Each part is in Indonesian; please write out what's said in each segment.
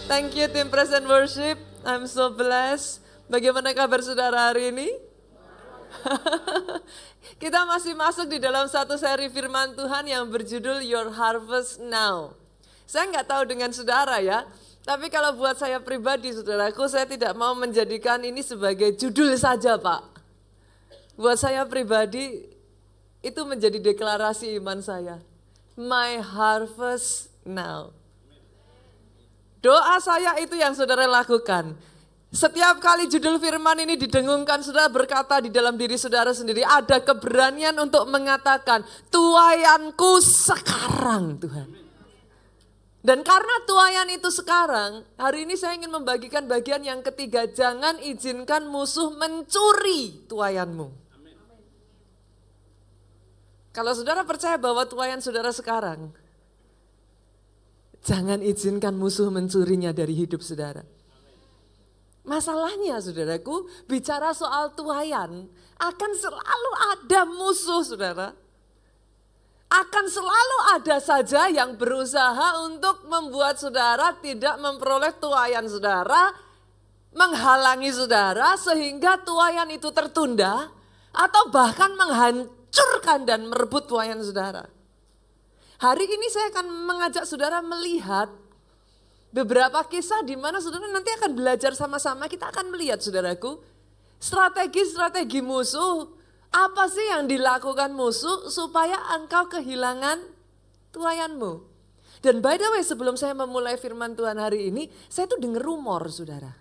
Thank you tim Present Worship, I'm so blessed. Bagaimana kabar saudara hari ini? Kita masih masuk di dalam satu seri firman Tuhan yang berjudul Your Harvest Now. Saya nggak tahu dengan saudara ya, tapi kalau buat saya pribadi saudaraku, saya tidak mau menjadikan ini sebagai judul saja Pak. Buat saya pribadi, itu menjadi deklarasi iman saya. My harvest now. Doa saya itu yang saudara lakukan. Setiap kali judul firman ini didengungkan, saudara berkata di dalam diri saudara sendiri, ada keberanian untuk mengatakan, tuaianku sekarang Tuhan. Dan karena tuaian itu sekarang, hari ini saya ingin membagikan bagian yang ketiga, jangan izinkan musuh mencuri tuaianmu. Kalau saudara percaya bahwa tuaian saudara sekarang, jangan izinkan musuh mencurinya dari hidup saudara. Masalahnya saudaraku, bicara soal tuaian, akan selalu ada musuh saudara. Akan selalu ada saja yang berusaha untuk membuat saudara tidak memperoleh tuaian saudara, menghalangi saudara sehingga tuaian itu tertunda, atau bahkan menghancurkan dan merebut tuaian saudara. Hari ini saya akan mengajak saudara melihat beberapa kisah di mana saudara nanti akan belajar sama-sama. Kita akan melihat saudaraku, strategi-strategi musuh, apa sih yang dilakukan musuh supaya engkau kehilangan tuaianmu. Dan by the way, sebelum saya memulai firman Tuhan hari ini, saya tuh dengar rumor saudara.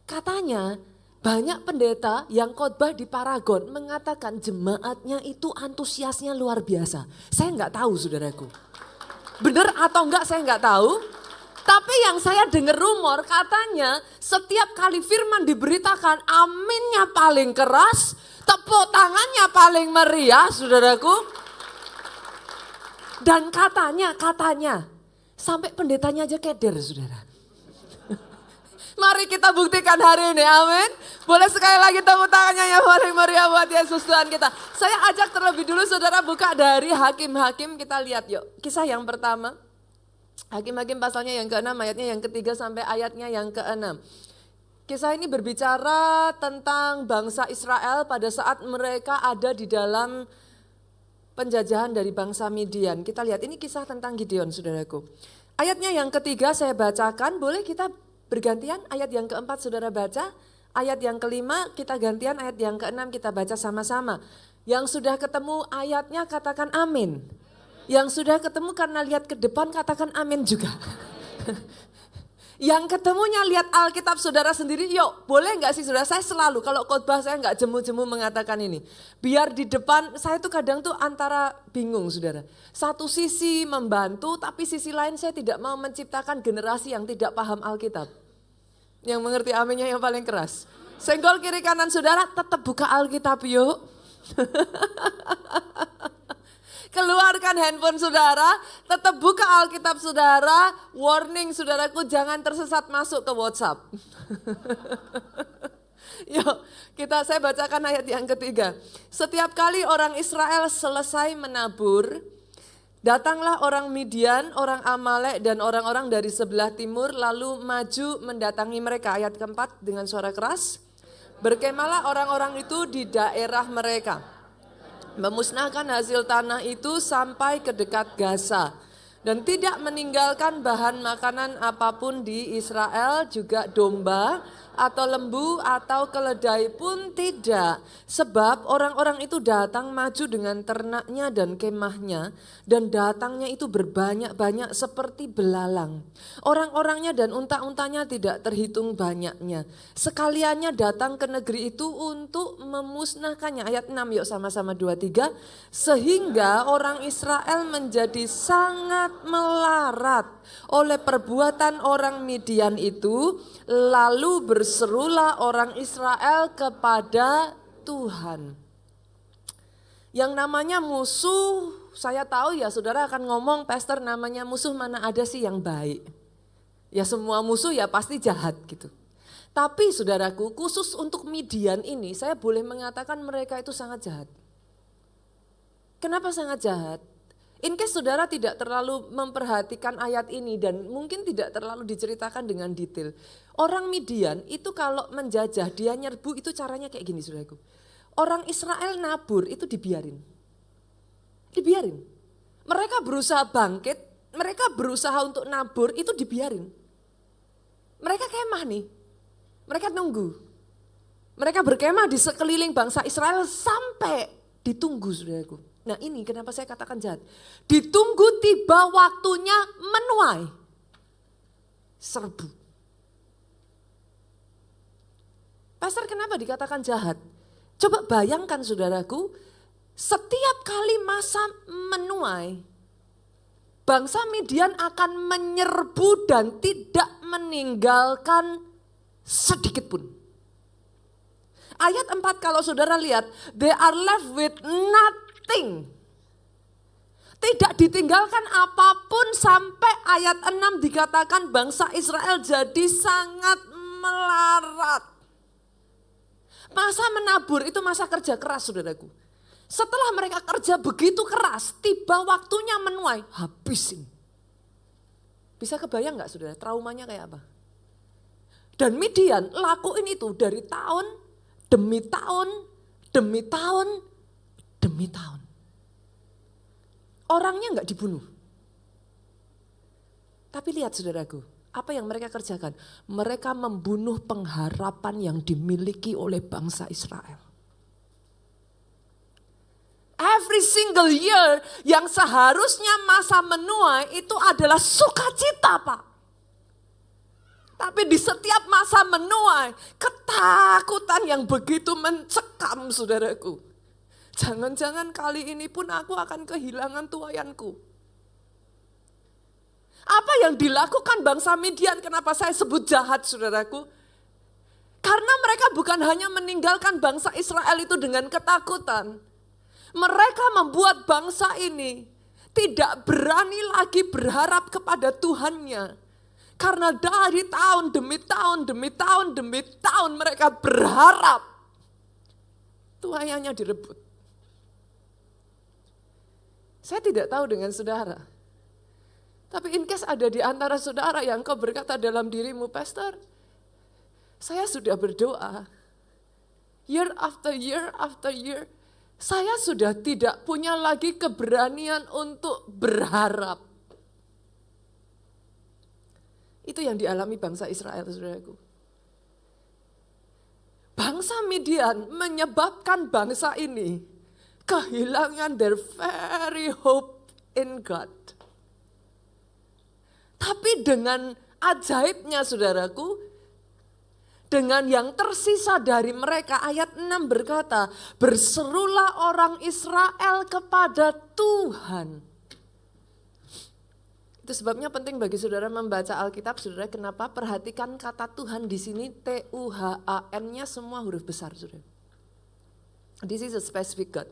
Katanya banyak pendeta yang khotbah di Paragon mengatakan jemaatnya itu antusiasnya luar biasa. Saya nggak tahu saudaraku. Benar atau enggak saya nggak tahu. Tapi yang saya dengar rumor katanya setiap kali firman diberitakan aminnya paling keras, tepuk tangannya paling meriah saudaraku. Dan katanya sampai pendetanya aja keder saudara. Mari kita buktikan hari ini, amin. Boleh sekali lagi tepuk tangannya yang paling meriah buat Yesus Tuhan kita. Saya ajak terlebih dulu saudara buka dari Hakim-Hakim, kita lihat yuk. Kisah yang pertama, Hakim-Hakim pasalnya yang ke-6, ayatnya yang ke-3 sampai ayatnya yang ke-6. Kisah ini berbicara tentang bangsa Israel pada saat mereka ada di dalam penjajahan dari bangsa Midian. Kita lihat ini kisah tentang Gideon saudaraku. Ayatnya yang ke-3 saya bacakan, boleh kita bergantian, ayat yang ke-4 saudara baca, ayat yang ke-5 kita gantian, ayat yang ke-6 kita baca sama-sama. Yang sudah ketemu ayatnya katakan amin. Yang sudah ketemu karena lihat ke depan katakan amin juga. Yang ketemunya lihat Alkitab saudara sendiri, yuk boleh gak sih saudara, saya selalu kalau khotbah saya gak jemu-jemu mengatakan ini. Biar di depan, saya tuh kadang tuh antara bingung saudara. Satu sisi membantu, tapi sisi lain saya tidak mau menciptakan generasi yang tidak paham Alkitab. Yang mengerti aminnya yang paling keras. Senggol kiri kanan saudara, tetap buka Alkitab yuk. Keluarkan handphone saudara, tetap buka Alkitab saudara, warning saudaraku jangan tersesat masuk ke WhatsApp. Yuk, saya bacakan ayat yang ke-3. Setiap kali orang Israel selesai menabur, datanglah orang Midian, orang Amalek dan orang-orang dari sebelah timur lalu maju mendatangi mereka. Ayat ke-4 dengan suara keras. Berkemalah orang-orang itu di daerah mereka. Memusnahkan hasil tanah itu sampai ke dekat Gaza dan tidak meninggalkan bahan makanan apapun di Israel, juga domba atau lembu atau keledai pun tidak. Sebab orang-orang itu datang maju dengan ternaknya dan kemahnya dan datangnya itu berbanyak-banyak seperti belalang. Orang-orangnya dan unta-untanya tidak terhitung banyaknya. Sekaliannya datang ke negeri itu untuk memusnahkannya. Ayat 6 yuk sama-sama 2-3. Sehingga orang Israel menjadi sangat melarat oleh perbuatan orang Midian itu, lalu berserulah orang Israel kepada Tuhan. Yang namanya musuh, saya tahu ya saudara akan ngomong, pastor namanya musuh mana ada sih yang baik. Ya semua musuh ya pasti jahat gitu. Tapi saudaraku, khusus untuk Midian ini saya boleh mengatakan mereka itu sangat jahat. Kenapa sangat jahat? In case saudara tidak terlalu memperhatikan ayat ini dan mungkin tidak terlalu diceritakan dengan detail. Orang Midian itu kalau menjajah, dia nyerbu itu caranya kayak gini saudaraku. Orang Israel nabur itu dibiarin. Dibiarin. Mereka berusaha bangkit, mereka berusaha untuk nabur itu dibiarin. Mereka kemah nih, mereka nunggu. Mereka berkemah di sekeliling bangsa Israel sampai ditunggu saudaraku. Nah ini kenapa saya katakan jahat. Ditunggu tiba waktunya menuai. Serbu. Pastor kenapa dikatakan jahat? Coba bayangkan saudaraku, setiap kali masa menuai, bangsa Midian akan menyerbu dan tidak meninggalkan sedikit pun. Ayat 4 kalau saudara lihat, they are left with nothing. Tidak ditinggalkan apapun sampai ayat 6 dikatakan bangsa Israel jadi sangat melarat. Masa menabur itu masa kerja keras saudaraku. Setelah mereka kerja begitu keras, tiba waktunya menuai, habisin. Bisa kebayang gak saudara, traumanya kayak apa? Dan Midian lakuin itu dari tahun demi tahun, demi tahun, demi tahun. Orangnya gak dibunuh. Tapi lihat saudaraku, apa yang mereka kerjakan? Mereka membunuh pengharapan yang dimiliki oleh bangsa Israel. Every single year yang seharusnya masa menuai itu adalah sukacita Pak. Tapi di setiap masa menuai ketakutan yang begitu mencekam saudaraku. Jangan-jangan kali ini pun aku akan kehilangan tuaianku. Apa yang dilakukan bangsa Midian, kenapa saya sebut jahat saudaraku? Karena mereka bukan hanya meninggalkan bangsa Israel itu dengan ketakutan. Mereka membuat bangsa ini tidak berani lagi berharap kepada Tuhannya. Karena dari tahun demi tahun, demi tahun, demi tahun mereka berharap tuaiannya direbut. Saya tidak tahu dengan saudara. Tapi in case ada di antara saudara yang kau berkata dalam dirimu, Pastor, saya sudah berdoa. Year after year after year. Saya sudah tidak punya lagi keberanian untuk berharap. Itu yang dialami bangsa Israel, saudaraku. Bangsa Midian menyebabkan bangsa ini kehilangan their very hope in God. Tapi dengan ajaibnya saudaraku, dengan yang tersisa dari mereka, ayat 6 berkata, berserulah orang Israel kepada Tuhan. Itu sebabnya penting bagi saudara membaca Alkitab, saudara. Kenapa? Perhatikan kata Tuhan di sini, Tuhan-nya semua huruf besar, saudara. This is a specific God.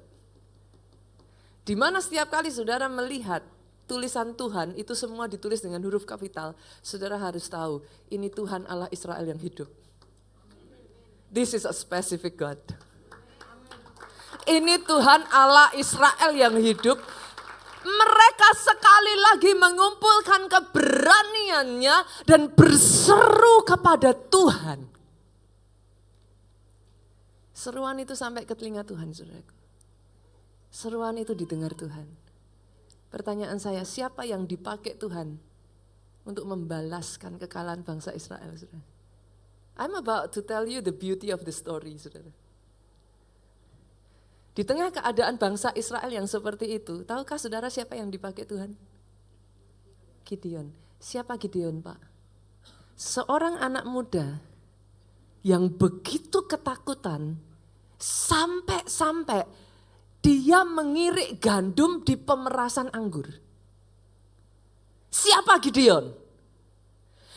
Di mana setiap kali saudara melihat tulisan Tuhan, itu semua ditulis dengan huruf kapital, saudara harus tahu, ini Tuhan Allah Israel yang hidup. This is a specific God. Ini Tuhan Allah Israel yang hidup. Mereka sekali lagi mengumpulkan keberaniannya dan berseru kepada Tuhan. Seruan itu sampai ke telinga Tuhan, saudaraku. Seruan itu didengar Tuhan. Pertanyaan saya, siapa yang dipakai Tuhan untuk membalaskan kekalahan bangsa Israel, saudara? I'm about to tell you the beauty of the story, saudara. Di tengah keadaan bangsa Israel yang seperti itu, tahukah saudara siapa yang dipakai Tuhan? Gideon. Siapa Gideon, Pak? Seorang anak muda yang begitu ketakutan, sampai-sampai dia mengirik gandum di pemerasan anggur. Siapa Gideon?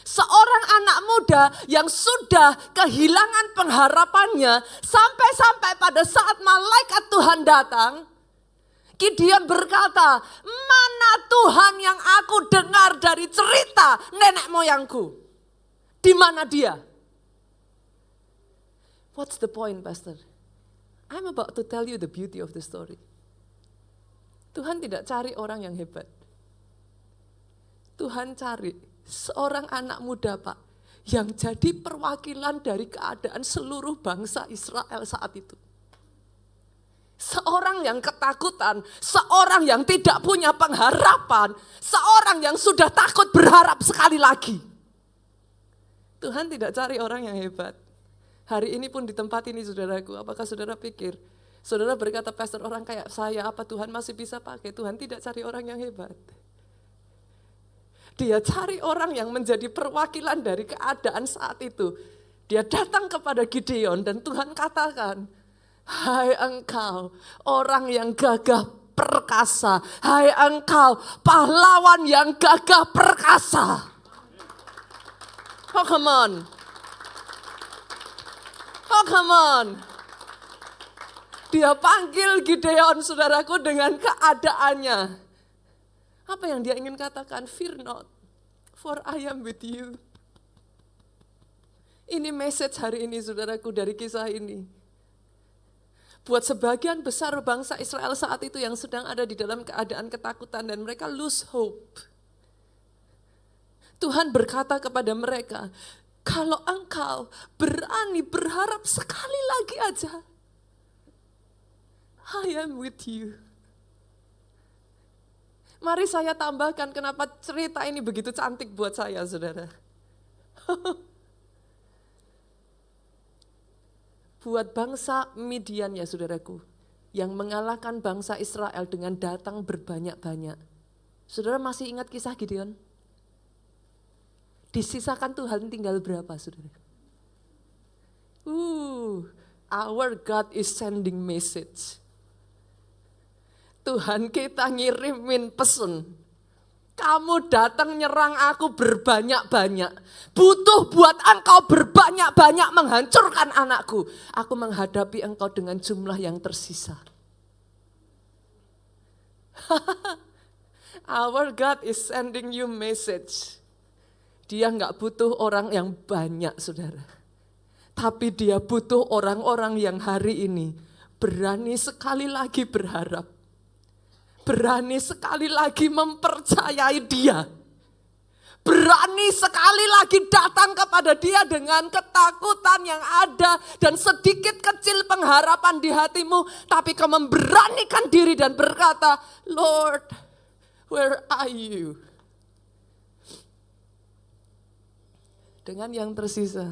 Seorang anak muda yang sudah kehilangan pengharapannya sampai-sampai pada saat malaikat Tuhan datang, Gideon berkata, mana Tuhan yang aku dengar dari cerita nenek moyangku? Di mana dia? What's the point, Pastor? I'm about to tell you the beauty of the story. Tuhan tidak cari orang yang hebat. Tuhan cari seorang anak muda, Pak, yang jadi perwakilan dari keadaan seluruh bangsa Israel saat itu. Seorang yang ketakutan, seorang yang tidak punya pengharapan, seorang yang sudah takut berharap sekali lagi. Tuhan tidak cari orang yang hebat. Hari ini pun di tempat ini saudaraku, apakah saudara pikir, saudara berkata, pastor, orang kayak saya apa Tuhan masih bisa pakai? Tuhan tidak cari orang yang hebat. Dia cari orang yang menjadi perwakilan dari keadaan saat itu. Dia datang kepada Gideon dan Tuhan katakan, hai engkau orang yang gagah perkasa, hai engkau pahlawan yang gagah perkasa. Oh come on. Oh come on. Dia panggil Gideon saudaraku dengan keadaannya. Apa yang dia ingin katakan? Fear not, for I am with you. Ini message hari ini saudaraku dari kisah ini. Buat sebagian besar bangsa Israel saat itu yang sedang ada di dalam keadaan ketakutan dan mereka lose hope. Tuhan berkata kepada mereka, kalau engkau berani berharap sekali lagi aja, I am with you. Mari saya tambahkan kenapa cerita ini begitu cantik buat saya, saudara. Buat bangsa Midian ya saudaraku, yang mengalahkan bangsa Israel dengan datang berbanyak-banyak. Saudara masih ingat kisah Gideon? Disisakan Tuhan tinggal berapa saudara? Our God is sending message. Tuhan kita ngirimin pesan. Kamu datang nyerang aku berbanyak-banyak. Butuh buat engkau berbanyak-banyak menghancurkan anakku. Aku menghadapi engkau dengan jumlah yang tersisa. Our God is sending you message. Dia gak butuh orang yang banyak saudara. Tapi dia butuh orang-orang yang hari ini berani sekali lagi berharap. Berani sekali lagi mempercayai dia. Berani sekali lagi datang kepada dia dengan ketakutan yang ada. Dan sedikit kecil pengharapan di hatimu. Tapi kau memberanikan diri dan berkata, Lord, where are you? Dengan yang tersisa,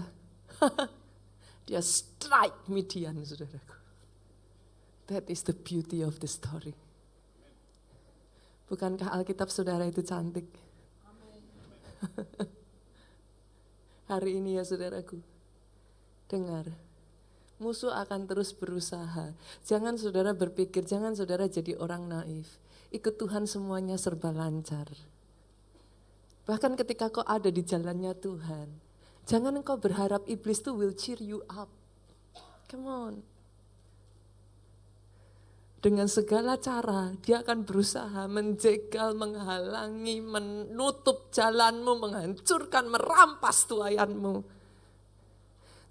dia strike Midian, saudaraku. That is the beauty of the story. Bukankah Alkitab saudara itu cantik? Hari ini ya saudaraku, dengar, musuh akan terus berusaha. Jangan saudara berpikir, jangan saudara jadi orang naif. Ikut Tuhan semuanya serba lancar. Bahkan ketika kau ada di jalannya Tuhan, jangan engkau berharap iblis itu will cheer you up. Come on. Dengan segala cara dia akan berusaha menjegal, menghalangi, menutup jalanmu, menghancurkan, merampas tuaianmu.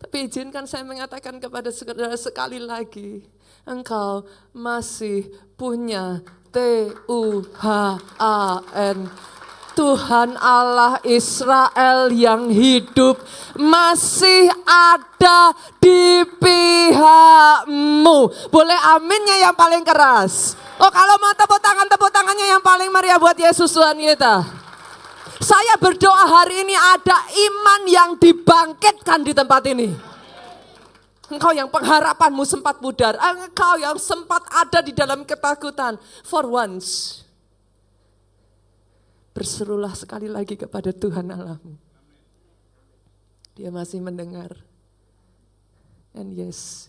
Tapi izinkan saya mengatakan kepada saudara sekali lagi, engkau masih punya Tuhan. Tuhan Allah Israel yang hidup masih ada di pihakmu. Boleh aminnya yang paling keras. Oh kalau mau tepuk tangannya yang paling meriah buat Yesus Tuhan kita. Saya berdoa hari ini ada iman yang dibangkitkan di tempat ini. Engkau yang pengharapanmu sempat pudar, engkau yang sempat ada di dalam ketakutan. For once, berserulah sekali lagi kepada Tuhan Allahmu. Dia masih mendengar. And yes,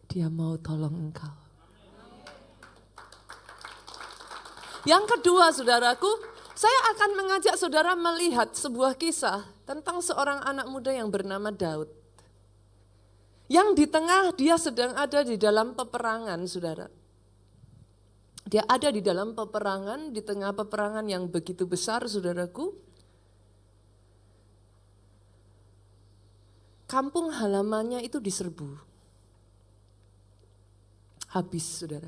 dia mau tolong engkau. Yang kedua saudaraku, saya akan mengajak saudara melihat sebuah kisah tentang seorang anak muda yang bernama Daud. Yang di tengah dia sedang ada di dalam peperangan saudara. Dia ada di dalam peperangan, di tengah peperangan yang begitu besar saudaraku. Kampung halamannya itu diserbu. Habis saudara.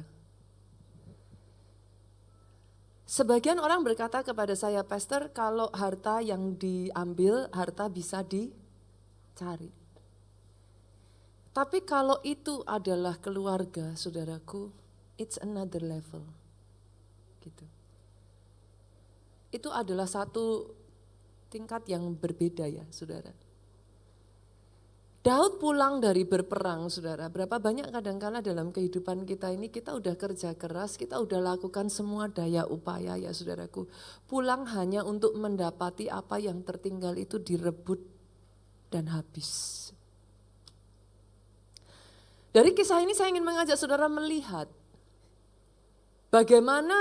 Sebagian orang berkata kepada saya, Pastor, kalau harta yang diambil, harta bisa dicari. Tapi kalau itu adalah keluarga, saudaraku, it's another level. Gitu. Itu adalah satu tingkat yang berbeda ya, saudara. Daud pulang dari berperang, saudara. Berapa banyak kadang-kala dalam kehidupan kita ini kita udah kerja keras, kita udah lakukan semua daya upaya ya saudaraku. Pulang hanya untuk mendapati apa yang tertinggal itu direbut dan habis. Dari kisah ini saya ingin mengajak saudara melihat bagaimana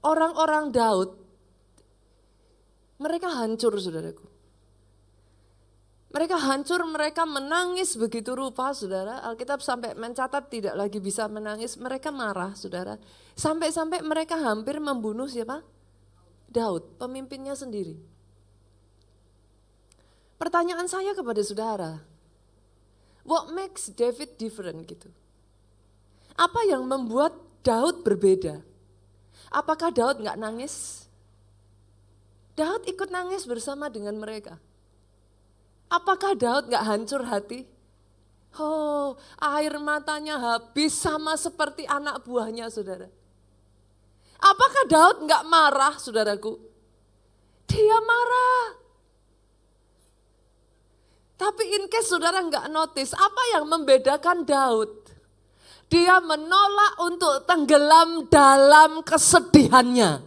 orang-orang Daud, mereka hancur saudaraku. Mereka hancur, mereka menangis begitu rupa saudara. Alkitab sampai mencatat tidak lagi bisa menangis, mereka marah saudara. Sampai-sampai mereka hampir membunuh siapa? Daud, pemimpinnya sendiri. Pertanyaan saya kepada saudara, what makes David different gitu? Apa yang membuat Daud berbeda? Apakah Daud gak nangis? Daud ikut nangis bersama dengan mereka. Apakah Daud gak hancur hati? Oh, air matanya habis sama seperti anak buahnya saudara. Apakah Daud gak marah saudaraku? Dia marah. Tapi in case saudara gak notice, apa yang membedakan Daud? Dia menolak untuk tenggelam dalam kesedihannya.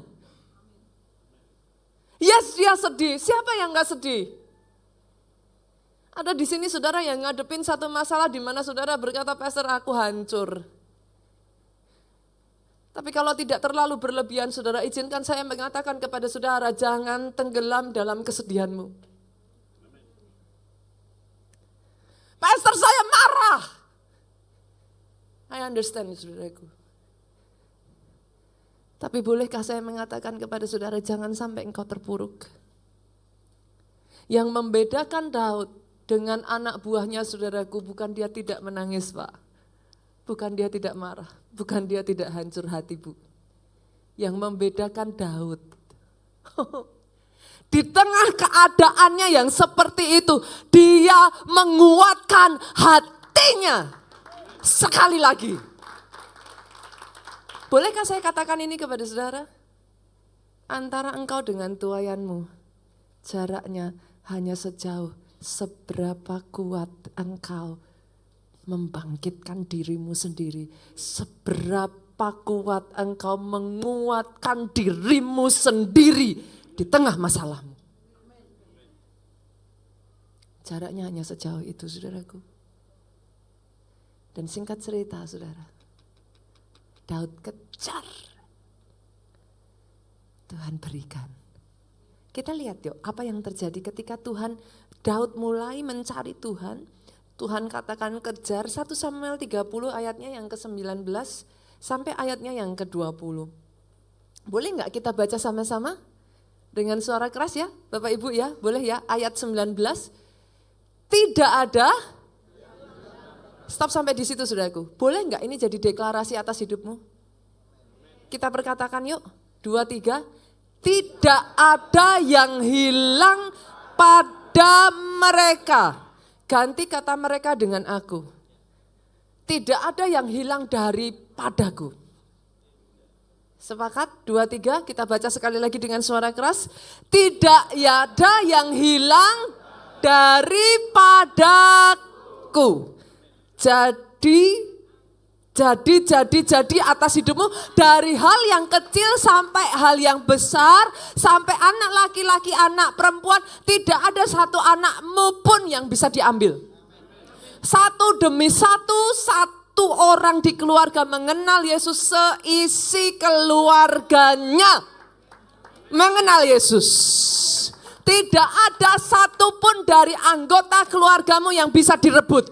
Yes, dia sedih. Siapa yang gak sedih? Ada di sini saudara yang ngadepin satu masalah di mana saudara berkata, Pastor aku hancur. Tapi kalau tidak terlalu berlebihan saudara, izinkan saya mengatakan kepada saudara, jangan tenggelam dalam kesedihanmu. Pastor saya marah. I understand saudaraku. Tapi bolehkah saya mengatakan kepada saudara, jangan sampai engkau terpuruk. Yang membedakan Daud dengan anak buahnya saudaraku, bukan dia tidak menangis Pak. Bukan dia tidak marah, bukan dia tidak hancur hati Bu. Yang membedakan Daud, di tengah keadaannya yang seperti itu, dia menguatkan hatinya. Sekali lagi. Bolehkah saya katakan ini kepada saudara? Antara engkau dengan tuayanmu, jaraknya hanya sejauh seberapa kuat engkau membangkitkan dirimu sendiri, seberapa kuat engkau menguatkan dirimu sendiri di tengah masalahmu. Jaraknya hanya sejauh itu saudaraku. Dan singkat cerita saudara, Daud kejar, Tuhan berikan. Kita lihat yuk apa yang terjadi ketika Daud mulai mencari Tuhan. Tuhan katakan kejar, 1 Samuel 30 ayatnya yang ke-19 sampai ayatnya yang ke-20. Boleh gak kita baca sama-sama? Dengan suara keras ya Bapak Ibu ya, boleh ya, ayat 19. Tidak ada, stop sampai di situ saudaraku. Boleh gak ini jadi deklarasi atas hidupmu? Kita perkatakan yuk, 2, 3. Tidak ada yang hilang pada mereka. Ganti kata mereka dengan aku. Tidak ada yang hilang daripadaku. Sepakat? 2, 3, kita baca sekali lagi dengan suara keras. Tidak ada yang hilang daripadaku. Jadi atas hidupmu, dari hal yang kecil sampai hal yang besar, sampai anak laki-laki, anak perempuan, tidak ada satu anakmu pun yang bisa diambil. Satu demi satu orang di keluarga mengenal Yesus, seisi keluarganya mengenal Yesus. Tidak ada satupun dari anggota keluargamu yang bisa direbut.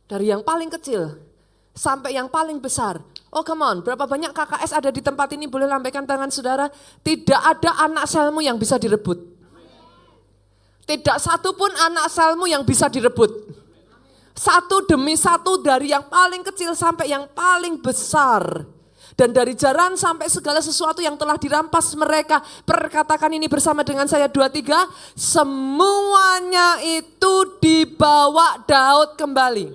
Dari yang paling kecil sampai yang paling besar. Oh come on, berapa banyak KKS ada di tempat ini, boleh lambaikan tangan saudara. Tidak ada anak selmu yang bisa direbut. Tidak satu pun anak selmu yang bisa direbut. Satu demi satu dari yang paling kecil sampai yang paling besar. Dan dari jaran sampai segala sesuatu yang telah dirampas mereka. Perkatakan ini bersama dengan saya 2-3. Semuanya itu dibawa Daud kembali.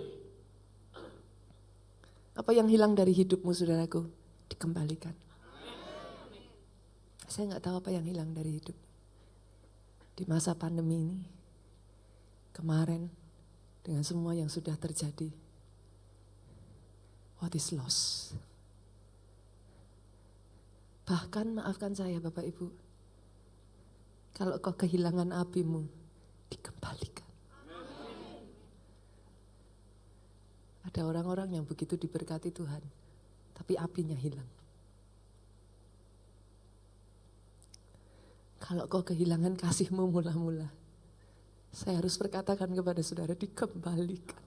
Apa yang hilang dari hidupmu saudaraku? Dikembalikan. Saya gak tahu apa yang hilang dari hidup. Di masa pandemi ini. Kemarin dengan semua yang sudah terjadi. What is lost? Bahkan maafkan saya Bapak Ibu, kalau kau kehilangan apimu, dikembalikan. Ada orang-orang yang begitu diberkati Tuhan, tapi apinya hilang. Kalau kau kehilangan kasihmu mula-mula, saya harus berkatakan kepada saudara, dikembalikan.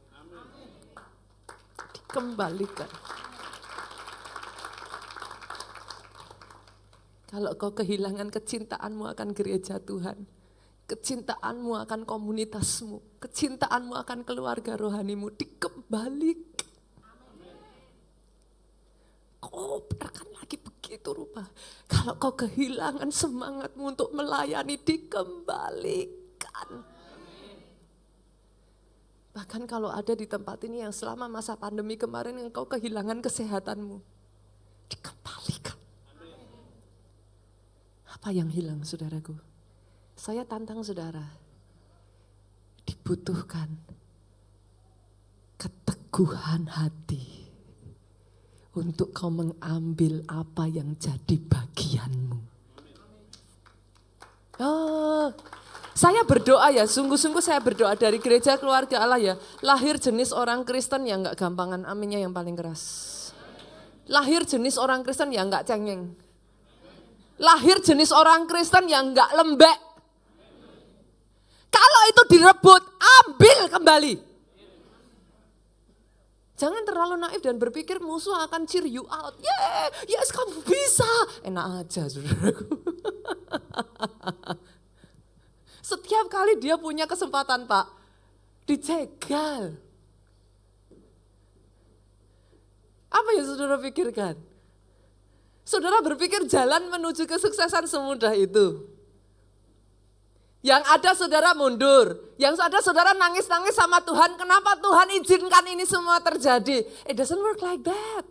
Dikembalikan. Kalau kau kehilangan kecintaanmu akan gereja Tuhan, kecintaanmu akan komunitasmu, kecintaanmu akan keluarga rohanimu, dikembalikan. Kau akan lagi begitu rupa. Kalau kau kehilangan semangatmu untuk melayani, dikembalikan. Bahkan kalau ada di tempat ini yang selama masa pandemi kemarin engkau kehilangan kesehatanmu, dikembalikan. Apa yang hilang saudaraku? Saya tantang saudara, dibutuhkan keteguhan hati untuk kau mengambil apa yang jadi bagianmu. Saya berdoa ya, sungguh-sungguh saya berdoa dari gereja keluarga Allah ya, lahir jenis orang Kristen yang gak gampangan, aminnya yang paling keras. Lahir jenis orang Kristen yang gak cengeng. Lahir jenis orang Kristen yang gak lembek. Kalau itu direbut, ambil kembali. Jangan terlalu naif dan berpikir musuh akan cheer you out. Yes kamu bisa. Enak aja saudaraku. Setiap kali dia punya kesempatan Pak, dicegal. Apa yang saudara pikirkan? Saudara berpikir jalan menuju kesuksesan semudah itu. Yang ada saudara mundur, yang ada saudara nangis-nangis sama Tuhan, kenapa Tuhan izinkan ini semua terjadi? It doesn't work like that.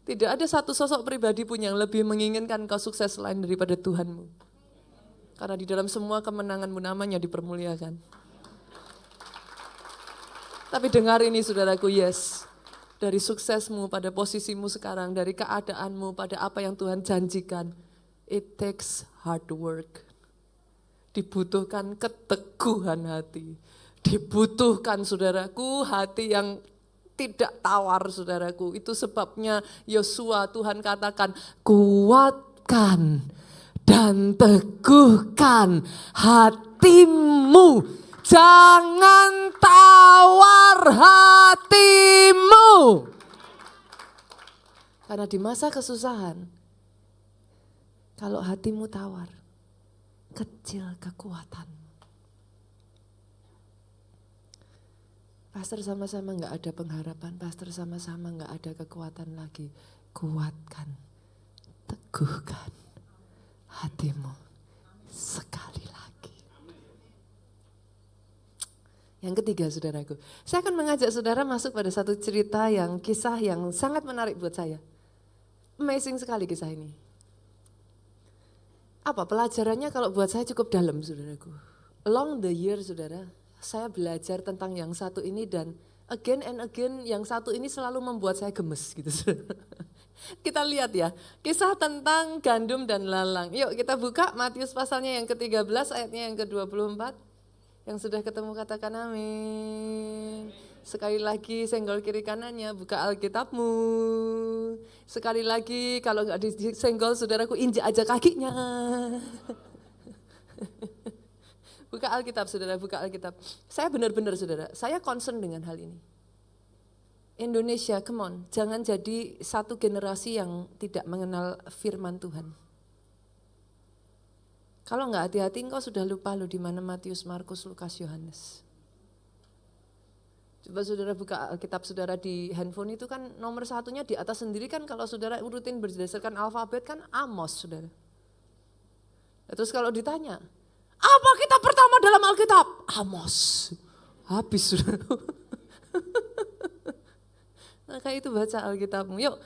Tidak ada satu sosok pribadi pun yang lebih menginginkan kau sukses selain daripada Tuhanmu. Karena di dalam semua kemenanganmu namanya dipermuliakan. Tapi dengar ini saudaraku, yes. Dari suksesmu pada posisimu sekarang, dari keadaanmu pada apa yang Tuhan janjikan, it takes hard work. Dibutuhkan keteguhan hati. Dibutuhkan saudaraku hati yang tidak tawar saudaraku. Itu sebabnya Yosua Tuhan katakan, kuatkan dan teguhkan hatimu. Jangan tawar hatimu. Karena di masa kesusahan, kalau hatimu tawar, kecil kekuatanmu. Pastor sama-sama gak ada pengharapan, pastor sama-sama gak ada kekuatan lagi. Kuatkan, teguhkan hatimu sekali lagi. Yang ketiga saudaraku, saya akan mengajak saudara masuk pada satu cerita yang kisah yang sangat menarik buat saya. Amazing sekali kisah ini. Apa pelajarannya kalau buat saya cukup dalam saudaraku. Along the year saudara, saya belajar tentang yang satu ini dan again and again yang satu ini selalu membuat saya gemes gitu saudara. Kita lihat ya, kisah tentang gandum dan lalang. Yuk kita buka Matius pasalnya yang ke-13 ayatnya yang ke-24. Yang sudah ketemu katakan amin. Sekali lagi senggol kiri kanannya, buka Alkitabmu. Sekali lagi kalau nggak disenggol saudaraku injak aja kakinya. Buka Alkitab saudara, buka Alkitab. Saya benar-benar saudara, saya concern dengan hal ini. Indonesia, come on, jangan jadi satu generasi yang tidak mengenal firman Tuhan. Kalau enggak hati-hati engkau sudah lupa loh di mana Matius, Markus, Lukas, Yohanes. Coba saudara buka Alkitab saudara di handphone itu kan nomor satunya di atas sendiri kan kalau saudara urutin berdasarkan alfabet kan Amos saudara. Terus kalau ditanya, apa kitab pertama dalam Alkitab? Amos. Habis saudara. Maka itu baca Alkitabmu. Yuk,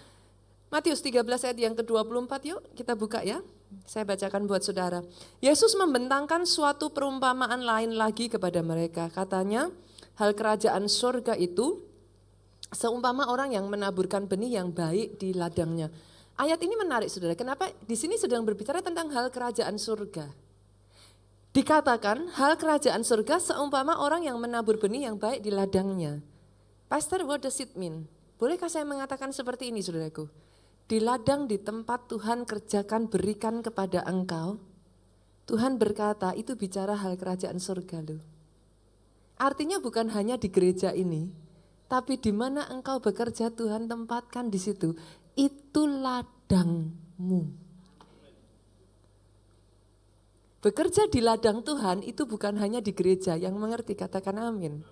Matius 13 ayat yang ke-24 yuk kita buka ya. Saya bacakan buat saudara. Yesus membentangkan suatu perumpamaan lain lagi kepada mereka. Katanya, hal kerajaan surga itu seumpama orang yang menaburkan benih yang baik di ladangnya. Ayat ini menarik saudara. Kenapa? Di sini sedang berbicara tentang hal kerajaan surga. Dikatakan hal kerajaan surga seumpama orang yang menabur benih yang baik di ladangnya. Pastor, what does it mean? Bolehkah saya mengatakan seperti ini saudaraku? Di ladang di tempat Tuhan kerjakan berikan kepada engkau, Tuhan berkata itu bicara hal kerajaan surga loh. Artinya bukan hanya di gereja ini, tapi di mana engkau bekerja Tuhan tempatkan di situ, itu ladangmu. Bekerja di ladang Tuhan itu bukan hanya di gereja, yang mengerti katakan amin.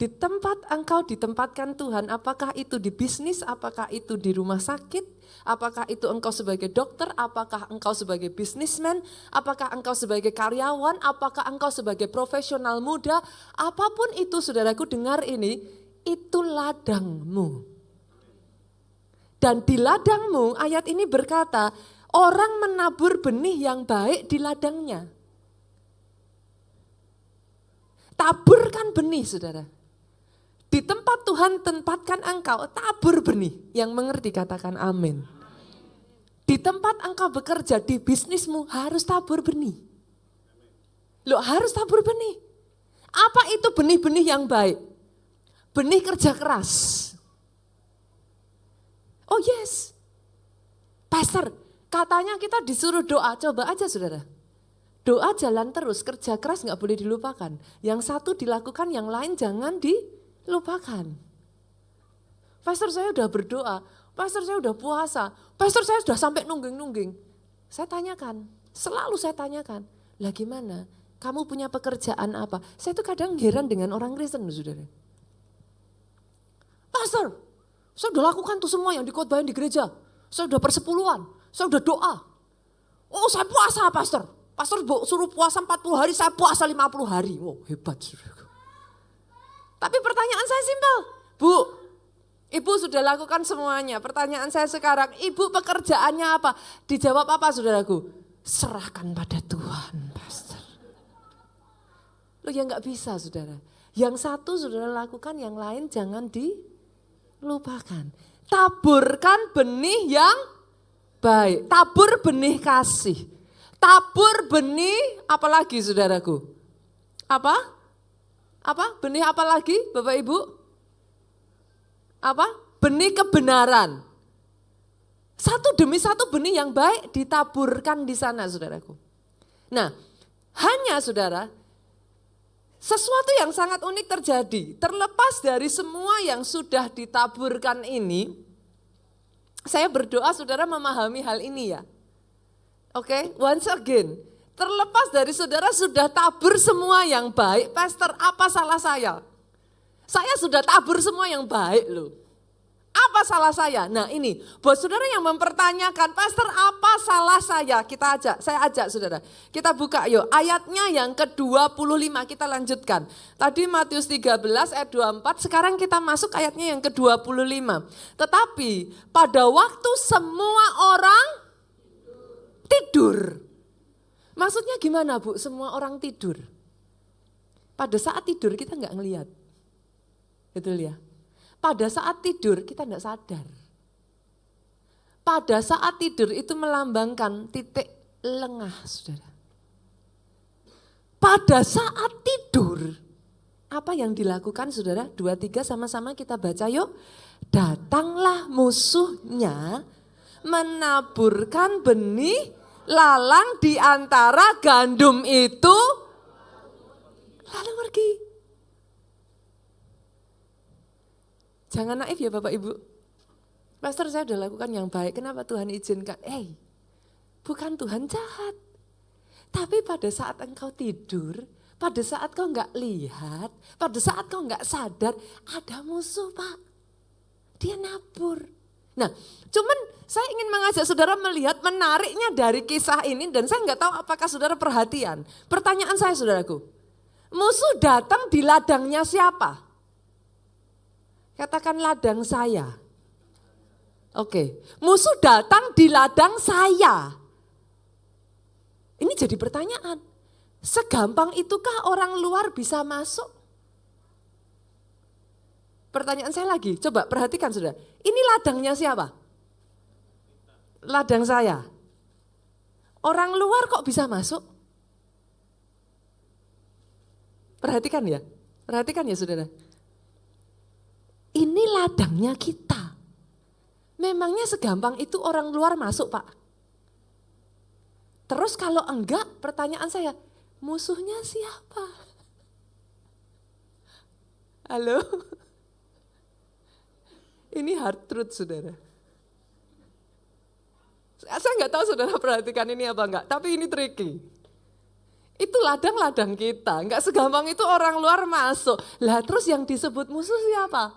Di tempat engkau ditempatkan Tuhan, apakah itu di bisnis, apakah itu di rumah sakit, apakah itu engkau sebagai dokter, apakah engkau sebagai bisnismen, apakah engkau sebagai karyawan, apakah engkau sebagai profesional muda, apapun itu saudaraku dengar ini, itu ladangmu. Dan di ladangmu ayat ini berkata, orang menabur benih yang baik di ladangnya. Taburkan benih saudara. Di tempat Tuhan tempatkan engkau, tabur benih. Yang mengerti katakan amin. Di tempat engkau bekerja, di bisnismu harus tabur benih. Loh harus tabur benih. Apa itu benih-benih yang baik? Benih kerja keras. Oh yes. Pastor, katanya kita disuruh doa, coba aja saudara. Doa jalan terus, kerja keras gak boleh dilupakan. Yang satu dilakukan, yang lain jangan dilupakan. Pastor saya udah berdoa, pastor saya udah puasa, pastor saya sudah sampai nungging-nungging. Saya tanyakan, selalu saya tanyakan, lah gimana? Kamu punya pekerjaan apa? Saya tuh kadang heran dengan orang Kristen, saudara. Pastor, saya udah lakukan tuh semua yang dikhotbahin di gereja. Saya udah persepuluhan, saya udah doa. Oh saya puasa pastor. Pastor suruh puasa 40 hari, saya puasa 50 hari. Wow hebat saudara. Tapi pertanyaan saya simpel, Bu, Ibu sudah lakukan semuanya. Pertanyaan saya sekarang, Ibu pekerjaannya apa? Dijawab apa saudaraku? Serahkan pada Tuhan, Pastor. Loh ya enggak bisa saudara. Yang satu saudara lakukan, yang lain jangan dilupakan. Taburkan benih yang baik. Tabur benih kasih. Tabur benih apalagi saudaraku? Apa? Benih apa lagi Bapak Ibu? Apa? Benih kebenaran. Satu demi satu benih yang baik ditaburkan di sana saudaraku. Nah, hanya saudara, sesuatu yang sangat unik terjadi. Terlepas dari semua yang sudah ditaburkan ini, saya berdoa saudara memahami hal ini ya. Oke, once again. Terlepas dari saudara sudah tabur semua yang baik, Pastor apa salah saya? Saya sudah tabur semua yang baik loh. Apa salah saya? Nah ini, buat saudara yang mempertanyakan, Pastor apa salah saya? Saya ajak saudara. Kita buka yuk, ayatnya yang ke-25 kita lanjutkan. Tadi Matius 13 ayat 24, sekarang kita masuk ayatnya yang ke-25. Tetapi pada waktu semua orang tidur. Maksudnya gimana Bu? Semua orang tidur. Pada saat tidur kita enggak ngelihat. Betul ya? Pada saat tidur kita enggak sadar. Pada saat tidur itu melambangkan titik lengah, saudara. Pada saat tidur, apa yang dilakukan saudara? 2-3 sama-sama kita baca yuk. Datanglah musuhnya menaburkan benih lalang di antara gandum itu lalu pergi. Jangan naif ya Bapak Ibu. Pastor saya sudah lakukan yang baik, kenapa Tuhan izinkan? Bukan Tuhan jahat. Tapi pada saat engkau tidur, pada saat kau nggak lihat, pada saat kau nggak sadar, ada musuh Pak. Dia nabur. Nah, cuman saya ingin mengajak saudara melihat menariknya dari kisah ini dan saya nggak tahu apakah saudara perhatian. Pertanyaan saya saudaraku, musuh datang di ladangnya siapa? Katakan ladang saya. Oke, musuh datang di ladang saya. Ini jadi pertanyaan, segampang itukah orang luar bisa masuk? Pertanyaan saya lagi, coba perhatikan saudara. Ini ladangnya siapa? Ladang saya. Orang luar kok bisa masuk? Perhatikan ya saudara. Ini ladangnya kita. Memangnya segampang itu orang luar masuk Pak? Terus kalau enggak, pertanyaan saya, musuhnya siapa? Halo? Ini hard truth saudara. Saya nggak tahu saudara perhatikan ini apa enggak, tapi ini tricky. Itu ladang-ladang kita, nggak segampang itu orang luar masuk. Lah terus yang disebut musuh siapa?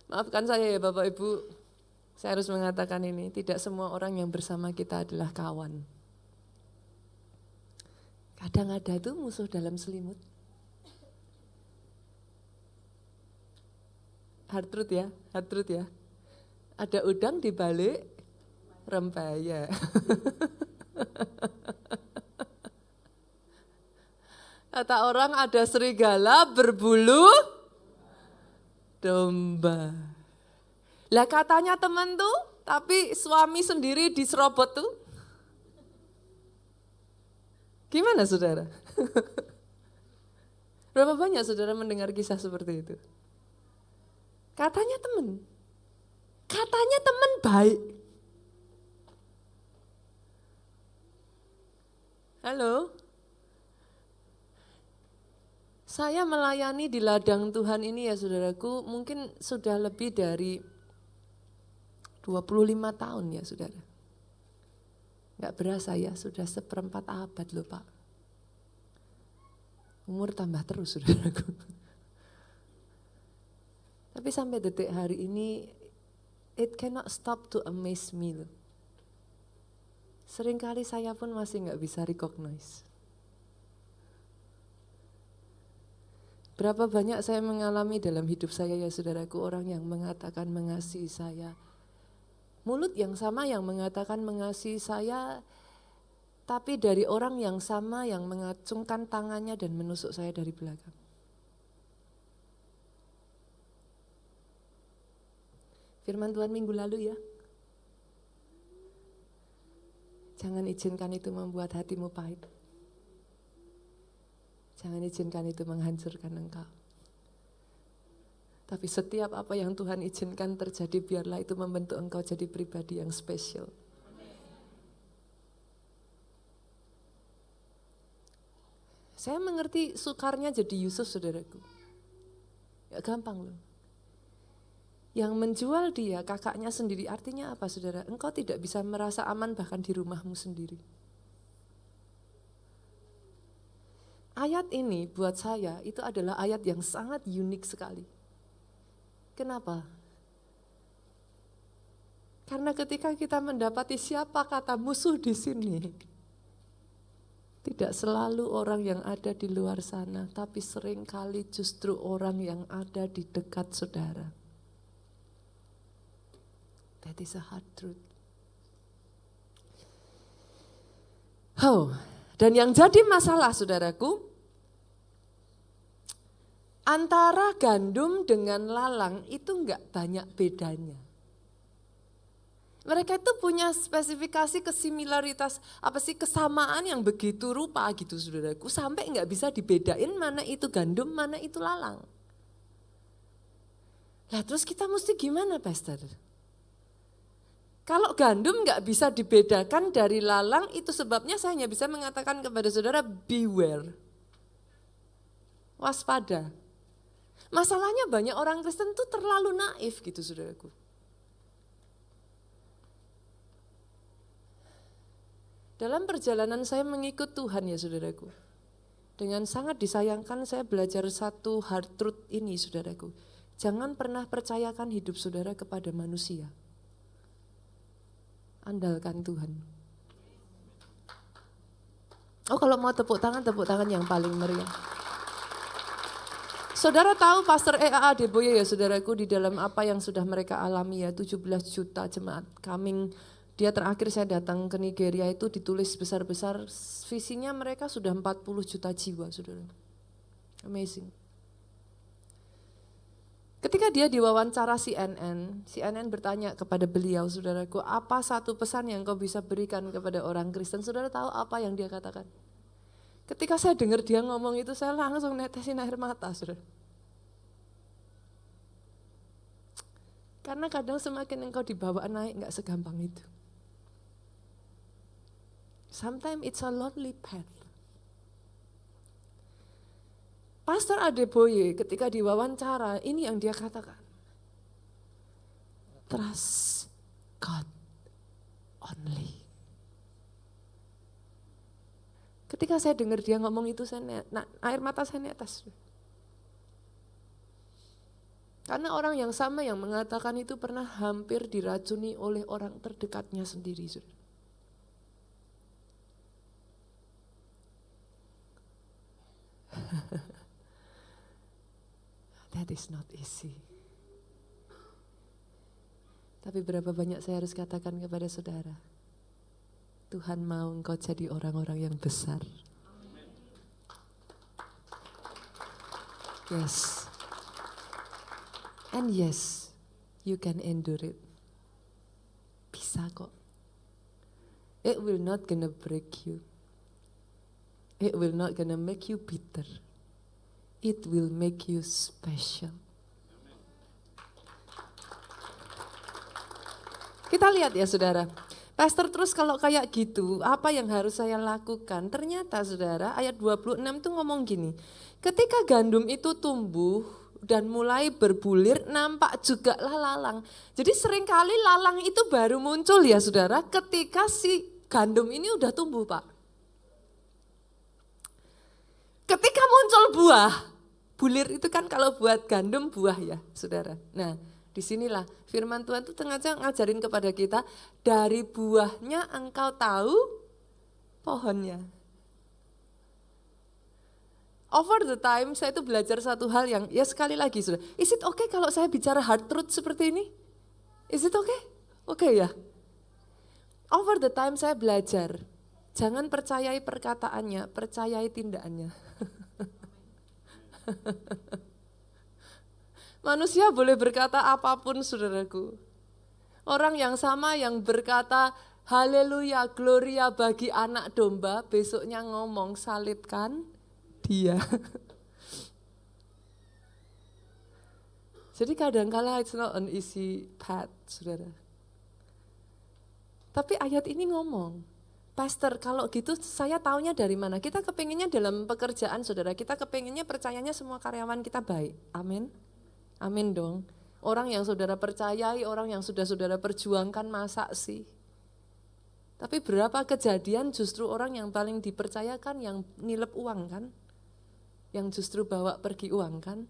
Maafkan saya ya Bapak Ibu, saya harus mengatakan ini, tidak semua orang yang bersama kita adalah kawan. Kadang ada tuh musuh dalam selimut. Hard truth ya. Ada udang di balik rempeyek. Kata orang ada serigala berbulu domba. Lah katanya teman tuh, tapi suami sendiri diserobot tuh. Gimana saudara? Berapa banyak saudara mendengar kisah seperti itu? Katanya teman baik. Halo? Saya melayani di ladang Tuhan ini ya saudaraku, mungkin sudah lebih dari 25 tahun ya saudara. Enggak berasa ya, sudah seperempat abad loh Pak. Umur tambah terus saudaraku. Tapi sampai detik hari ini, it cannot stop to amaze me loh. Seringkali saya pun masih nggak bisa recognize. Berapa banyak saya mengalami dalam hidup saya ya saudaraku, orang yang mengatakan mengasihi saya. Mulut yang sama yang mengatakan mengasihi saya, tapi dari orang yang sama yang mengacungkan tangannya dan menusuk saya dari belakang. Firman Tuhan minggu lalu ya. Jangan izinkan itu membuat hatimu pahit. Jangan izinkan itu menghancurkan engkau. Tapi setiap apa yang Tuhan izinkan terjadi, biarlah itu membentuk engkau jadi pribadi yang spesial. Saya mengerti sukarnya jadi Yusuf saudaraku. Ya gampang loh. Yang menjual dia kakaknya sendiri, artinya apa saudara? Engkau tidak bisa merasa aman bahkan di rumahmu sendiri. Ayat ini buat saya itu adalah ayat yang sangat unik sekali. Kenapa? Karena ketika kita mendapati siapa kata musuh di sini, tidak selalu orang yang ada di luar sana, tapi seringkali justru orang yang ada di dekat saudara. That is a hard truth. Dan yang jadi masalah saudaraku, antara gandum dengan lalang itu enggak banyak bedanya. Mereka itu punya spesifikasi kesimilaritas, kesamaan yang begitu rupa gitu saudaraku, sampai enggak bisa dibedain mana itu gandum, mana itu lalang. Lah terus kita mesti gimana Pastor? Kalau gandum nggak bisa dibedakan dari lalang, itu sebabnya saya hanya bisa mengatakan kepada saudara, beware. Waspada. Masalahnya banyak orang Kristen tuh terlalu naif gitu saudaraku. Dalam perjalanan saya mengikut Tuhan ya saudaraku, dengan sangat disayangkan saya belajar satu hard truth ini saudaraku. Jangan pernah percayakan hidup saudara kepada manusia. Andalkan Tuhan. Oh kalau mau tepuk tangan yang paling meriah. Saudara tahu Pastor E.A. Adeboye ya saudaraku, di dalam apa yang sudah mereka alami ya, 17 juta jemaat coming. Dia terakhir saya datang ke Nigeria itu ditulis besar-besar, visinya mereka sudah 40 juta jiwa saudara. Amazing. Ketika dia diwawancara CNN bertanya kepada beliau, saudaraku, apa satu pesan yang kau bisa berikan kepada orang Kristen? Saudara tahu apa yang dia katakan? Ketika saya dengar dia ngomong itu, saya langsung netesin air mata, saudara. Karena kadang semakin engkau dibawa naik, gak segampang itu. Sometimes it's a lonely path. Pastor Adeboye ketika diwawancara, ini yang dia katakan. Trust God only. Ketika saya dengar dia ngomong itu, air mata saya netes. Karena orang yang sama yang mengatakan itu pernah hampir diracuni oleh orang terdekatnya sendiri. That is not easy. Tapi berapa banyak saya harus katakan kepada saudara, Tuhan mau engkau jadi orang-orang yang besar. Yes. And yes, you can endure it. Bisa kok. It will not gonna break you. It will not gonna make you bitter. It will make you special. Kita lihat ya saudara. Pastor terus kalau kayak gitu, apa yang harus saya lakukan? Ternyata saudara, ayat 26 tuh ngomong gini. Ketika gandum itu tumbuh dan mulai berbulir, nampak juga lah lalang. Jadi seringkali lalang itu baru muncul ya saudara, ketika si gandum ini udah tumbuh Pak. Ketika muncul buah, bulir itu kan kalau buat gandum buah ya saudara. Nah disinilah firman Tuhan itu ngajarin kepada kita, dari buahnya engkau tahu pohonnya. Over the time saya itu belajar satu hal yang ya sekali lagi sudah. Is it okay kalau saya bicara hard truth seperti ini? Is it okay? Oke ya. Over the time saya belajar, jangan percayai perkataannya, percayai tindakannya. Manusia boleh berkata apapun saudaraku. Orang yang sama yang berkata haleluya, gloria bagi anak domba, besoknya ngomong salibkan dia. Jadi kadang-kala it's not an easy path saudara. Tapi ayat ini ngomong, Pastor kalau gitu saya taunya dari mana? Kita kepengennya dalam pekerjaan saudara, kita kepengennya percayanya semua karyawan kita baik, amin. Amin dong. Orang yang saudara percayai, orang yang sudah saudara perjuangkan, masa sih? Tapi berapa kejadian justru orang yang paling dipercayakan yang nilep uang kan? Yang justru bawa pergi uang kan?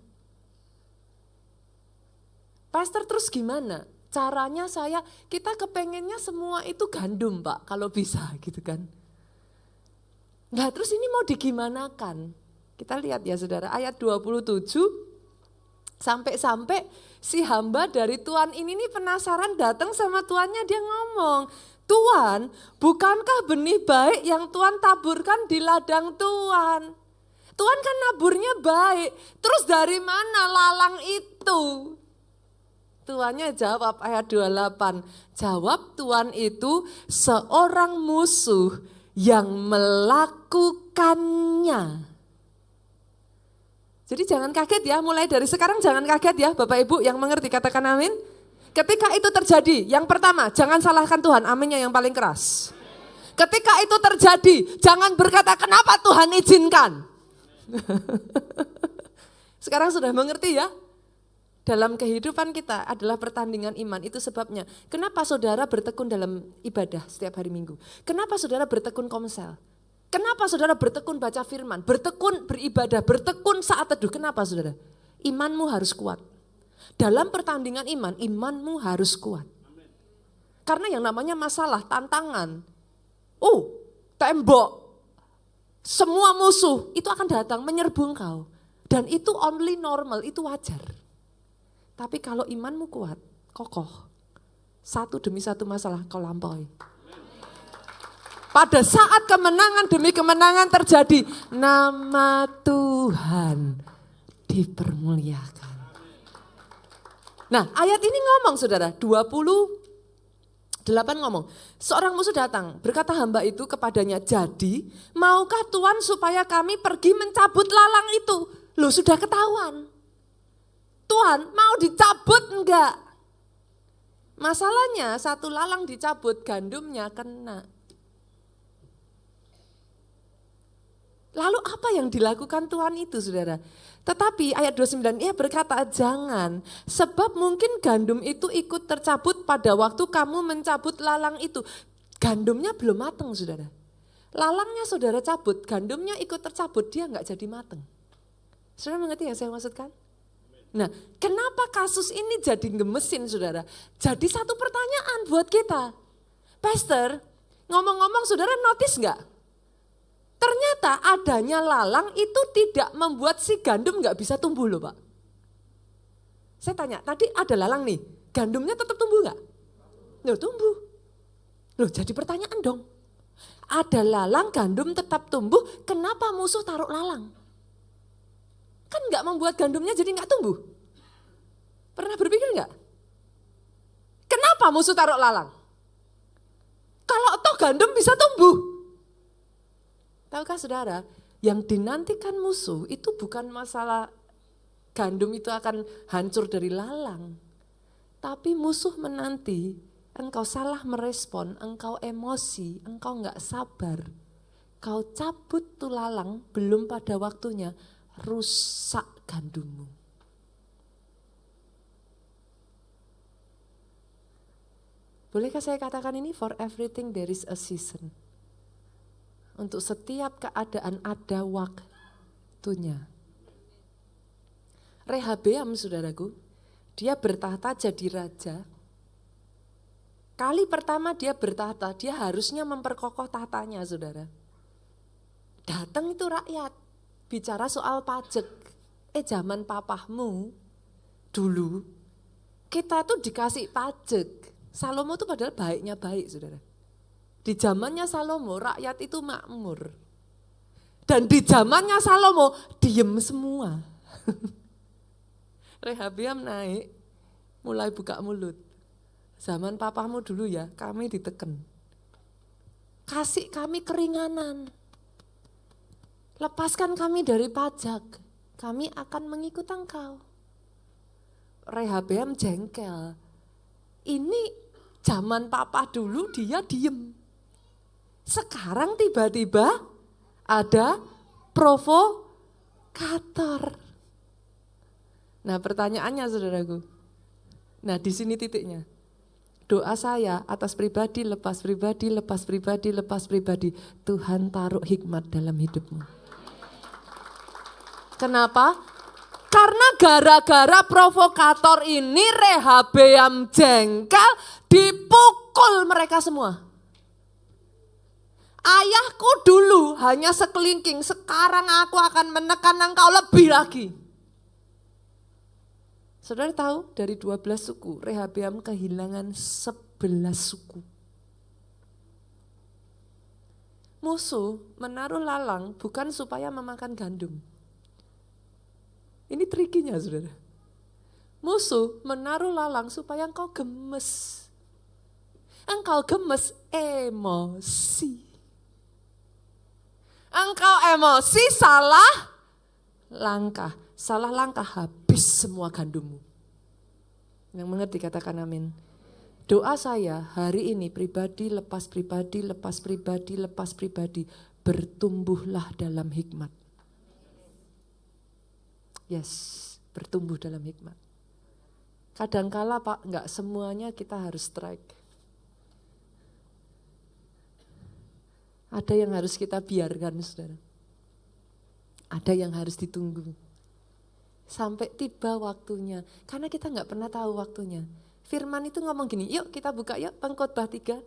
Pastor terus gimana? Caranya kita kepengennya semua itu gandum Pak, kalau bisa gitu kan. Nah terus ini mau digimanakan? Kita lihat ya saudara, ayat 27. Sampai-sampai si hamba dari Tuhan ini nih penasaran, datang sama tuannya, dia ngomong, Tuan, bukankah benih baik yang Tuhan taburkan di ladang Tuhan? Tuhan kan naburnya baik, terus dari mana lalang itu? Tuannya jawab ayat 28, jawab Tuhan itu seorang musuh yang melakukannya. Jadi jangan kaget ya, mulai dari sekarang jangan kaget ya Bapak Ibu yang mengerti, katakan amin. Ketika itu terjadi, yang pertama jangan salahkan Tuhan, aminnya yang paling keras. Ketika itu terjadi, jangan berkata kenapa Tuhan izinkan. Sekarang sudah mengerti ya? dalam kehidupan kita adalah pertandingan iman. Itu sebabnya kenapa saudara bertekun dalam ibadah setiap hari Minggu. Kenapa saudara bertekun komsel. Kenapa saudara bertekun baca firman, bertekun beribadah, bertekun saat teduh. Kenapa saudara? Imanmu harus kuat. Dalam pertandingan iman, imanmu harus kuat. Karena yang namanya masalah, tantangan, tembok, semua musuh itu akan datang menyerbu engkau. Dan itu only normal, itu wajar. Tapi kalau imanmu kuat, kokoh, satu demi satu masalah kau lampaui. Pada saat kemenangan demi kemenangan terjadi, nama Tuhan dipermuliakan. Nah, ayat ini ngomong saudara, 28 ngomong, seorang musuh datang, berkata hamba itu kepadanya, jadi maukah Tuhan supaya kami pergi mencabut lalang itu? Loh sudah ketahuan. Tuhan mau dicabut enggak? Masalahnya satu lalang dicabut, gandumnya kena. Lalu apa yang dilakukan Tuhan itu saudara? Tetapi ayat 29 ia berkata jangan, sebab mungkin gandum itu ikut tercabut pada waktu kamu mencabut lalang itu. Gandumnya belum mateng saudara. Lalangnya saudara cabut, gandumnya ikut tercabut, dia enggak jadi mateng. Saudara mengerti yang saya maksudkan? Nah, kenapa kasus ini jadi gemesin saudara? Jadi satu pertanyaan buat kita. Pastor, ngomong-ngomong saudara notice enggak? Ternyata adanya lalang itu tidak membuat si gandum enggak bisa tumbuh loh Pak. Saya tanya, tadi ada lalang nih, gandumnya tetap tumbuh enggak? Loh tumbuh. Loh jadi pertanyaan dong. Ada lalang, gandum tetap tumbuh, kenapa musuh taruh lalang? Kan enggak membuat gandumnya jadi enggak tumbuh. Pernah berpikir enggak? Kenapa musuh taruh lalang? Kalau toh gandum bisa tumbuh. Tahukah saudara, yang dinantikan musuh itu bukan masalah gandum itu akan hancur dari lalang. Tapi musuh menanti, engkau salah merespon, engkau emosi, engkau enggak sabar. Kau cabut tuh lalang, belum pada waktunya, rusak gandummu. Bolehkah saya katakan ini? For everything there is a season. Untuk setiap keadaan ada waktunya. Rehabeam saudaraku, dia bertahta jadi raja. Kali pertama dia bertahta, dia harusnya memperkokoh tahtanya saudara. Datang itu rakyat, bicara soal pajak. Zaman papahmu dulu, kita tuh dikasih pajak. Salomo tuh padahal baiknya baik saudara. Di zamannya Salomo rakyat itu makmur. Dan di zamannya Salomo diem semua. Rehabeam naik, mulai buka mulut. Zaman papahmu dulu ya, kami diteken. Kasih kami keringanan. Lepaskan kami dari pajak, kami akan mengikut engkau. Rehabeam jengkel. Ini zaman papa dulu dia diem. Sekarang tiba-tiba ada provokator. Nah pertanyaannya saudaraku. Nah di sini titiknya. Doa saya atas pribadi, lepas pribadi, lepas pribadi, lepas pribadi. Tuhan taruh hikmat dalam hidupmu. Kenapa? Karena gara-gara provokator ini Rehabeam jengkel, dipukul mereka semua. Ayahku dulu hanya sekelingking, sekarang aku akan menekan engkau lebih lagi. Saudara tahu dari 12 suku, Rehabeam kehilangan 11 suku. Musuh menaruh lalang bukan supaya memakan gandum. Ini trikinya saudara. Musuh menaruh lalang supaya engkau gemes. Engkau gemes emosi. Engkau emosi salah langkah. Salah langkah habis semua gandummu. Yang mengerti katakan amin. Doa saya hari ini pribadi, lepas pribadi, lepas pribadi, lepas pribadi. Bertumbuhlah dalam hikmat. Yes, bertumbuh dalam hikmat. Kadangkala Pak, enggak semuanya kita harus strike. Ada yang harus kita biarkan, saudara. Ada yang harus ditunggu. Sampai tiba waktunya. Karena kita enggak pernah tahu waktunya. Firman itu ngomong gini, yuk kita buka yuk Pengkhotbah 3.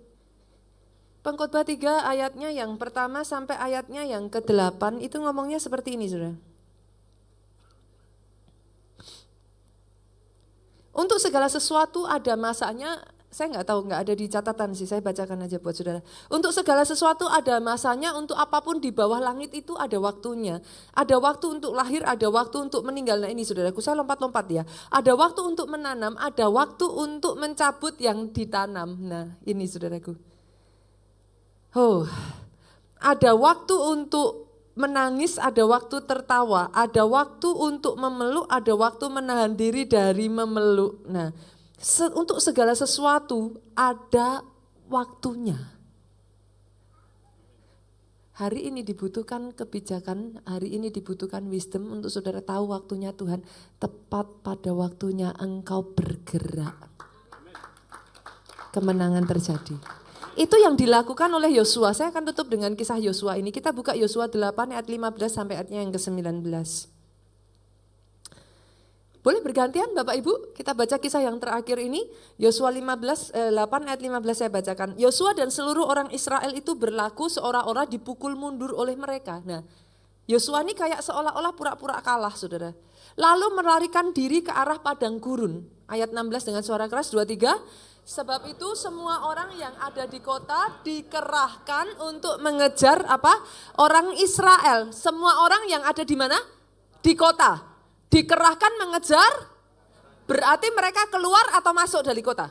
Pengkhotbah 3 ayatnya yang pertama sampai ayatnya yang ke-8 itu ngomongnya seperti ini, saudara. Untuk segala sesuatu ada masanya. Saya nggak tahu, nggak ada di catatan sih, saya bacakan aja buat saudara. Untuk segala sesuatu ada masanya, untuk apapun di bawah langit itu ada waktunya. Ada waktu untuk lahir, ada waktu untuk meninggal. Nah ini saudaraku, saya lompat-lompat ya. Ada waktu untuk menanam, ada waktu untuk mencabut yang ditanam. Nah ini saudaraku. Ada waktu untuk menangis, ada waktu tertawa, ada waktu untuk memeluk, ada waktu menahan diri dari memeluk. Nah, untuk segala sesuatu ada waktunya. Hari ini dibutuhkan kebijakan, hari ini dibutuhkan wisdom untuk saudara tahu waktunya Tuhan. Tepat pada waktunya engkau bergerak. Kemenangan terjadi. Itu yang dilakukan oleh Yosua. Saya akan tutup dengan kisah Yosua ini. Kita buka Yosua 8 ayat 15 sampai ayatnya yang ke-19. Boleh bergantian Bapak Ibu, kita baca kisah yang terakhir ini, Yosua 8 ayat 15 saya bacakan. Yosua dan seluruh orang Israel itu berlaku seolah-olah dipukul mundur oleh mereka. Nah, Yosua ini kayak seolah-olah pura-pura kalah saudara. Lalu melarikan diri ke arah padang gurun. Ayat 16 dengan suara keras, 2-3. Sebab itu semua orang yang ada di kota dikerahkan untuk mengejar orang Israel. Semua orang yang ada di mana? Di kota. Dikerahkan mengejar, berarti mereka keluar atau masuk dari kota?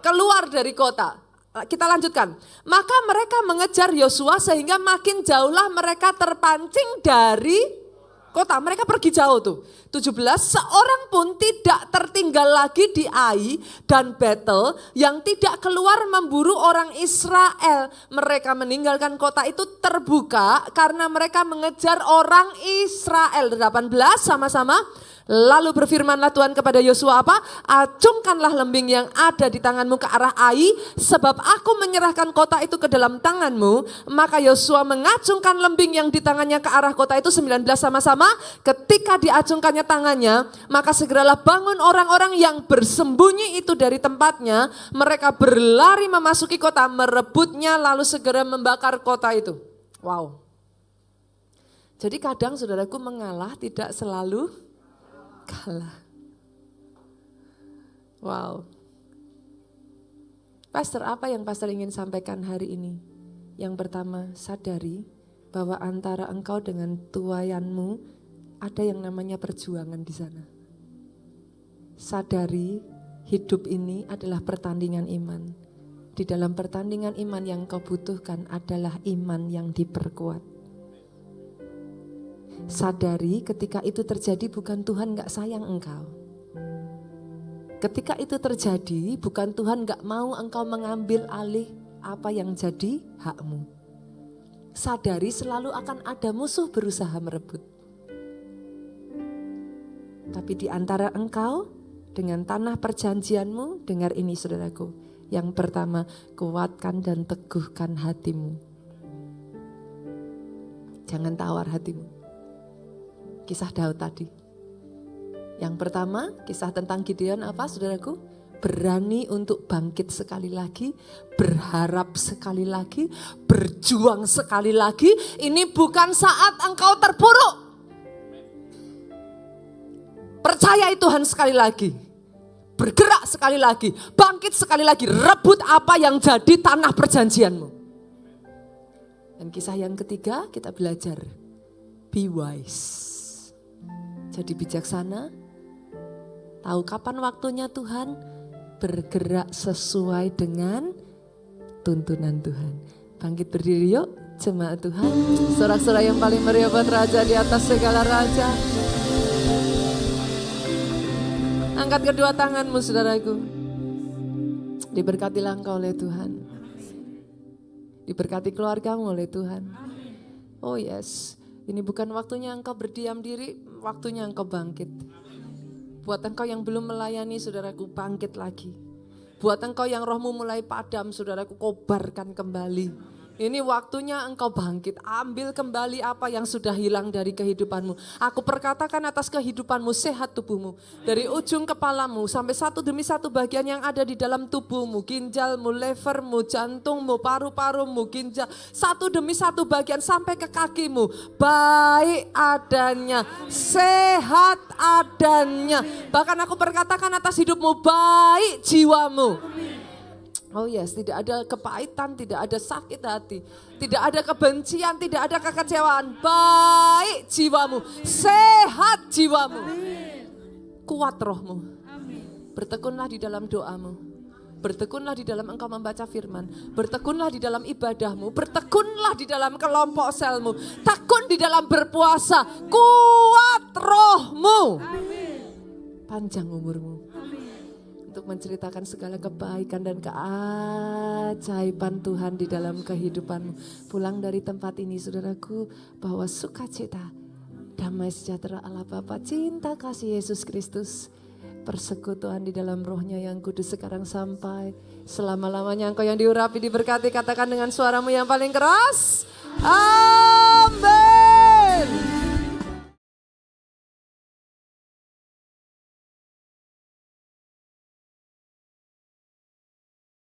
Keluar dari kota. Kita lanjutkan. Maka mereka mengejar Yosua sehingga makin jauhlah mereka terpancing dari kota. Mereka pergi jauh tuh. 17, seorang pun tidak tertinggal lagi di Ai dan Betel yang tidak keluar memburu orang Israel. Mereka meninggalkan kota itu terbuka karena mereka mengejar orang Israel. 18 sama-sama. Lalu berfirmanlah Tuhan kepada Yosua acungkanlah lembing yang ada di tanganmu ke arah Ai, sebab aku menyerahkan kota itu ke dalam tanganmu. Maka Yosua mengacungkan lembing yang di tangannya ke arah kota itu. 19 sama-sama. Ketika diacungkannya tangannya, maka segeralah bangun orang-orang yang bersembunyi itu dari tempatnya. Mereka berlari memasuki kota, merebutnya lalu segera membakar kota itu. Wow. Jadi kadang saudaraku mengalah tidak selalu kalah. Wow. Pastor, apa yang pastor ingin sampaikan hari ini? Yang pertama, sadari bahwa antara engkau dengan tuayanmu ada yang namanya perjuangan di sana. Sadari hidup ini adalah pertandingan iman. Di dalam pertandingan iman yang kau butuhkan adalah iman yang diperkuat. Sadari ketika itu terjadi bukan Tuhan gak sayang engkau. Ketika itu terjadi bukan Tuhan gak mau engkau mengambil alih apa yang jadi hakmu. Sadari selalu akan ada musuh berusaha merebut. Tapi di antara engkau dengan tanah perjanjianmu, dengar ini saudaraku. Yang pertama, kuatkan dan teguhkan hatimu. Jangan tawar hatimu. Kisah Daud tadi. Yang pertama, kisah tentang Gideon saudaraku? Berani untuk bangkit sekali lagi, berharap sekali lagi, berjuang sekali lagi. Ini bukan saat engkau terpuruk. Percayai Tuhan sekali lagi. Bergerak sekali lagi, bangkit sekali lagi, rebut apa yang jadi tanah perjanjianmu. Dan kisah yang ketiga kita belajar, be wise. Jadi bijaksana, tahu kapan waktunya Tuhan, bergerak sesuai dengan tuntunan Tuhan. Bangkit berdiri yuk, jemaat Tuhan. Sorak-sorai yang paling meriah buat Raja di atas segala raja. Angkat kedua tanganmu saudaraku. Diberkatilah engkau oleh Tuhan. Diberkati keluargamu oleh Tuhan. Oh yes. Ini bukan waktunya engkau berdiam diri, waktunya engkau bangkit. Buat engkau yang belum melayani, saudaraku, bangkit lagi. Buat engkau yang rohmu mulai padam, saudaraku, kobarkan kembali. Ini waktunya engkau bangkit, ambil kembali apa yang sudah hilang dari kehidupanmu. Aku perkatakan atas kehidupanmu, sehat tubuhmu. Dari ujung kepalamu sampai satu demi satu bagian yang ada di dalam tubuhmu. Ginjalmu, levermu, jantungmu, paru-parumu, ginjal. Satu demi satu bagian sampai ke kakimu. Baik adanya, sehat adanya. Bahkan aku perkatakan atas hidupmu, baik jiwamu. Oh yes, tidak ada kepahitan, tidak ada sakit hati, tidak ada kebencian, tidak ada kekecewaan. Baik jiwamu, sehat jiwamu, kuat rohmu. Bertekunlah di dalam doamu, bertekunlah di dalam engkau membaca firman, bertekunlah di dalam ibadahmu, bertekunlah di dalam kelompok selmu, tekun di dalam berpuasa, kuat rohmu, panjang umurmu. Untuk menceritakan segala kebaikan dan keajaiban Tuhan di dalam kehidupanmu. Pulang dari tempat ini saudaraku, bahwa sukacita, damai sejahtera Allah Bapa, cinta kasih Yesus Kristus, persekutuan di dalam rohnya yang kudus sekarang sampai selama-lamanya. Engkau yang diurapi, diberkati, katakan dengan suaramu yang paling keras.